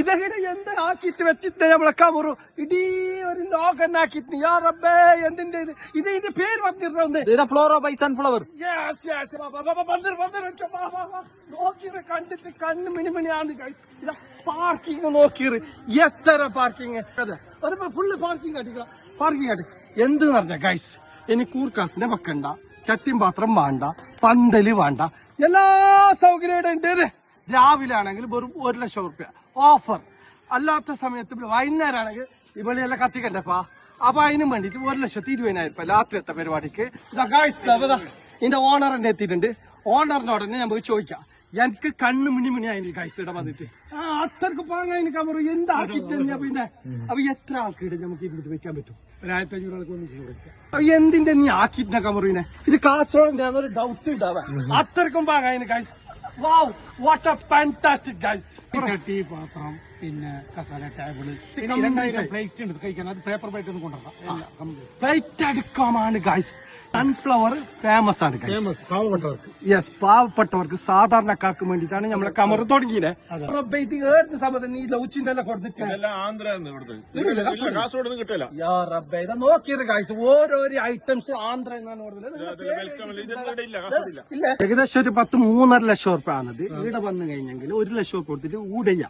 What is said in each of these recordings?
ഇതെങ്ങനെ എന്താ ആക്കിട്ട് വെച്ചിട്ട് നമ്മളെ കമറു ഇടീ ഒരു ലോകന്നാക്കിട്ട് യാ റബ്ബേ എന്തിന്റെ ഇത് ഇതിന്റെ പേര് പറഞ്ഞിരുന്നത് ഫ്ലോറോ ബൈ സൺഫ്ലവർ. നോക്കിയത് കണ്ടിട്ട് കണ്ണ് മിണിമിണിയാണ് ഇതാ പാർക്കിങ് നോക്കിയത് എത്ര പാർക്കിങ് ഒരു ഫുള്ള് പാർക്കിങ് അടിക്കണം പാർക്കിങ് അടി എന്ത് പറഞ്ഞ ഗൈസ് ഇനി കൂർക്കാസിനെ വെക്കണ്ട ചട്ടിയും പാത്രം വേണ്ട പന്തല് വേണ്ട എല്ലാ സൗകര്യം ഉണ്ട്. രാവിലെ ആണെങ്കിൽ വെറും 1 ലക്ഷം റുപ്യ ഓഫർ. അല്ലാത്ത സമയത്ത് വൈകുന്നേരം ആണെങ്കിൽ ഇവിടെയെല്ലാം കത്തിക്കണ്ടപ്പാ. അപ്പൊ അതിനും വേണ്ടിട്ട് 1,20,000 രൂപ രാത്രിയത്തെ പരിപാടിക്ക് ഇതിന്റെ ഓണറിന്റെ എത്തിയിട്ടുണ്ട്. ഓണറിനോട് തന്നെ നമുക്ക് ചോദിക്കാം. എനിക്ക് കണ്ണ് മിണിമിണിയായി ഗൈസ് ഇവിടെ വന്നിട്ട് അത്രക്ക് പാങ്ങായി കമറു എന്താക്കിട്ട് പിന്നെ അപ്പൊ എത്ര ആൾക്കിടെ നമുക്ക് ഇരുന്നിട്ട് വെക്കാൻ പറ്റും? 1,500 ആൾക്ക് ഒന്നും ചോദിക്കാം. എന്തിന്റെ നീ ആക്കിട്ട കമറുവിനെ? ഇത് കാസർഗോഡിന്റെ ഒരു ഡൗട്ട് ഉണ്ടാവാൻ അത്രക്കും പാങ്ങായി guys. Wow what a fantastic guys. ചട്ടി പാത്രം പിന്നെ കസാല ടേബിള് പ്ലേറ്റ് ഉണ്ട് കഴിക്കാൻ. അത് പേപ്പർ പ്ലേറ്റ് ഒന്നും കൊണ്ടുവരാം. പ്ലേറ്റ് എടുക്കാമാണ് ഗൈസ്. സൺഫ്ലവർ ഫേമസ് ആണ് പാവപ്പെട്ടവർക്ക്. യെസ് പാവപ്പെട്ടവർക്ക് സാധാരണക്കാർക്ക് വേണ്ടിയിട്ടാണ് നമ്മളെ കമറ് തുടങ്ങിയത്. ഏത് സമയത്ത് നീ ലൗച്ചിന്റെ എല്ലാം കൊടുത്തിട്ട് നോക്കിയത് ഗൈസ് ഓരോരോ ഐറ്റംസ് ആന്ധ്ര എന്നാണ് കൊടുത്തത്. ഏകദേശം ഒരു 3.5 ലക്ഷം റുപ്യ ആണത്. ഇവിടെ വന്നു കഴിഞ്ഞെങ്കിൽ 1 ലക്ഷം കൊടുത്തിട്ട് ഊടയ്യ.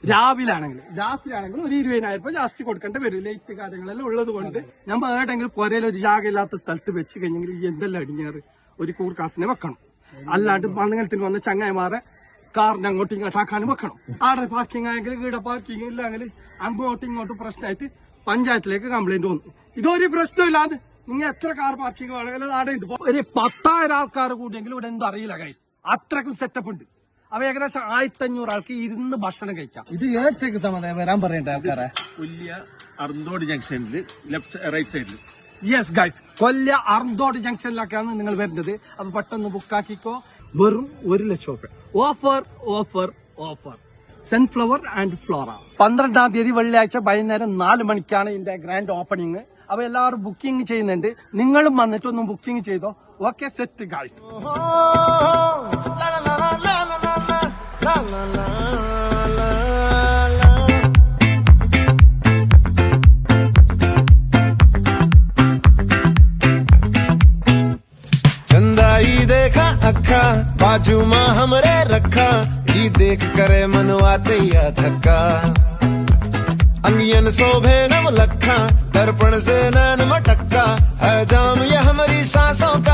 രാവിലെ ആണെങ്കിൽ രാത്രി ആണെങ്കിൽ ഒരു 20,000 രൂപ ജാസ്തി കൊടുക്കേണ്ടി വരും. ലൈറ്റ് കാര്യങ്ങളെല്ലാം ഉള്ളത് കൊണ്ട് നമ്മൾ ഏടെങ്കിലും പുരയിൽ ഒരു ജാഗയില്ലാത്ത സ്ഥലത്ത് വെച്ച് കഴിഞ്ഞെങ്കിൽ എന്തെല്ലാം അടിഞ്ഞാറ് ഒരു കൂർക്കാസിനെ വെക്കണം. അല്ലാണ്ട് മംഗലത്തിന് വന്ന ചങ്ങായിമാരെ കാറിന് അങ്ങോട്ടും ഇങ്ങോട്ടാക്കാനും വെക്കണം. ആടെ പാർക്കിംഗ് ആയെങ്കിൽ ഇവിടെ പാർക്കിംഗ് ഇല്ലെങ്കിൽ അങ്ങോട്ടും ഇങ്ങോട്ടും പ്രശ്നമായിട്ട് പഞ്ചായത്തിലേക്ക് കംപ്ലൈന്റ് വന്നു. ഇതൊരു പ്രശ്നമില്ലാതെ നിങ്ങൾ എത്ര കാർ പാർക്കിംഗ് വേണമെങ്കിലും ആടെ ഉണ്ട്. ഒരു 10,000 ആൾക്കാർ കൂടിയെങ്കിലും ഇവിടെ എന്തും അറിയില്ല ഗൈസ്. അത്രക്കും സെറ്റപ്പ് ഉണ്ട്. അവ ഏകദേശം 1,500 ആൾക്ക് ഇരുന്ന് ഭക്ഷണം കഴിക്കാം. ഇത് ഏഴത്തേക്ക് സമാധാനം വരാൻ പറയട്ടെ ആൾക്കാരെ. കൊല്ലിയ അർന്തോട് ജംഗ്ഷനിൽ ലെഫ്റ്റ് റൈറ്റ് സൈഡിൽ. യെസ് ഗൈസ്, കൊല്ലിയ അർന്തോട് ജംഗ്ഷനിലൊക്കെയാണ് നിങ്ങൾ വരുന്നത്. അപ്പൊ പെട്ടെന്ന് ബുക്കാക്കിക്കോ. വെറും 1 ലക്ഷം രൂപ offer offer offer. Sunflower and Flora. 12-ാം തീയതി വെള്ളിയാഴ്ച വൈകുന്നേരം 4 മണിക്കാണ് ഇതിന്റെ ഗ്രാൻഡ് ഓപ്പണിംഗ്. അപ്പൊ എല്ലാവരും ബുക്കിംഗ് ചെയ്യുന്നുണ്ട്. നിങ്ങളും വന്നിട്ട് ഒന്ന് ബുക്കിംഗ് ചെയ്തോ. Okay set guys. चंदाई देखा अखा बाजू मां हमरे रखा ई देख करे मनवा तैया थका अंगियन शोभे नव लखा दर्पण से नैन मटक्का है जाम ये हमारी सांसों का